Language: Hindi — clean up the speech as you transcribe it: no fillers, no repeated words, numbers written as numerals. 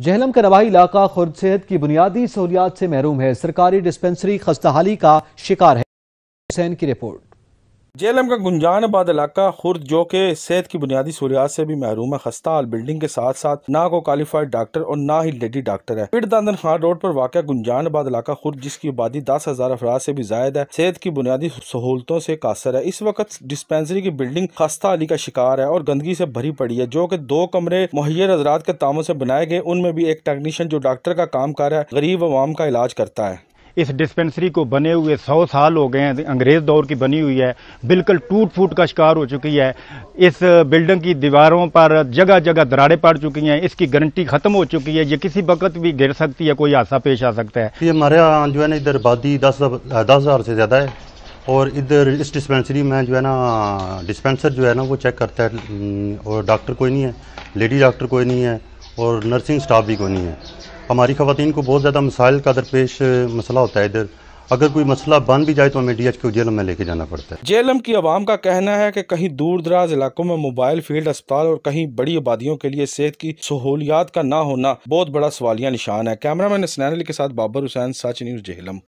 जेहलम का नवाही इलाका खुर्द सेहत की बुनियादी सहूलियात से महरूम है। सरकारी डिस्पेंसरी खस्ताहाली का शिकार है। हुसैन की रिपोर्ट। जेहलम का गुंजानाबाद इलाका खुर्द जो कि सेहत की बुनियादी सहूलियात से भी महरूम है। खस्ता हाल बिल्डिंग के साथ साथ ना को क्वालिफाइड डॉक्टर और ना ही लेडी डॉक्टर है। पिंड दांदन खान रोड पर वाक़ गुंजानाबाद इलाका खुर्द जिसकी आबादी 10,000 अफराद से भी ज्यादा है, सेहत की बुनियादी सहूलतों से कासर है। इस वक्त डिस्पेंसरी की बिल्डिंग खस्ता हाली का शिकार है और गंदगी से भरी पड़ी है, जो कि 2 कमरे मुहैयर हजरात के तामों से बनाए गए। उनमें भी एक टेक्नीशियन जो डॉक्टर का काम कर रहा है, गरीब अवाम का इलाज करता है। इस डिस्पेंसरी को बने हुए 100 साल हो गए हैं, अंग्रेज दौर की बनी हुई है, बिल्कुल टूट फूट का शिकार हो चुकी है। इस बिल्डिंग की दीवारों पर जगह जगह दरारें पड़ चुकी हैं, इसकी गारंटी खत्म हो चुकी है, ये किसी वक्त भी गिर सकती है, कोई हादसा पेश आ सकता है। ये हमारे यहाँ जो है ना इधर आबादी 10,000 से ज़्यादा है और इधर इस डिस्पेंसरी में जो है ना डिस्पेंसर जो है ना वो चेक करता है और डॉक्टर कोई नहीं है, लेडी डॉक्टर कोई नहीं है और नर्सिंग स्टाफ भी कोई नहीं है। हमारी ख़वातीन को बहुत ज़्यादा मसाइल का दरपेश मसला होता है इधर। अगर कोई मसला बन भी जाए तो हमें DHQ जेहलम में लेके जाना पड़ता है। जेहलम की आवाम का कहना है कि कहीं दूर दराज इलाकों में मोबाइल फील्ड अस्पताल और कहीं बड़ी आबादियों के लिए सेहत की सहूलियात का ना होना बहुत बड़ा सवालिया निशान है। कैमरामैन हसनैन अली के साथ बाबर हुसैन, सच न्यूज़, जेहलम।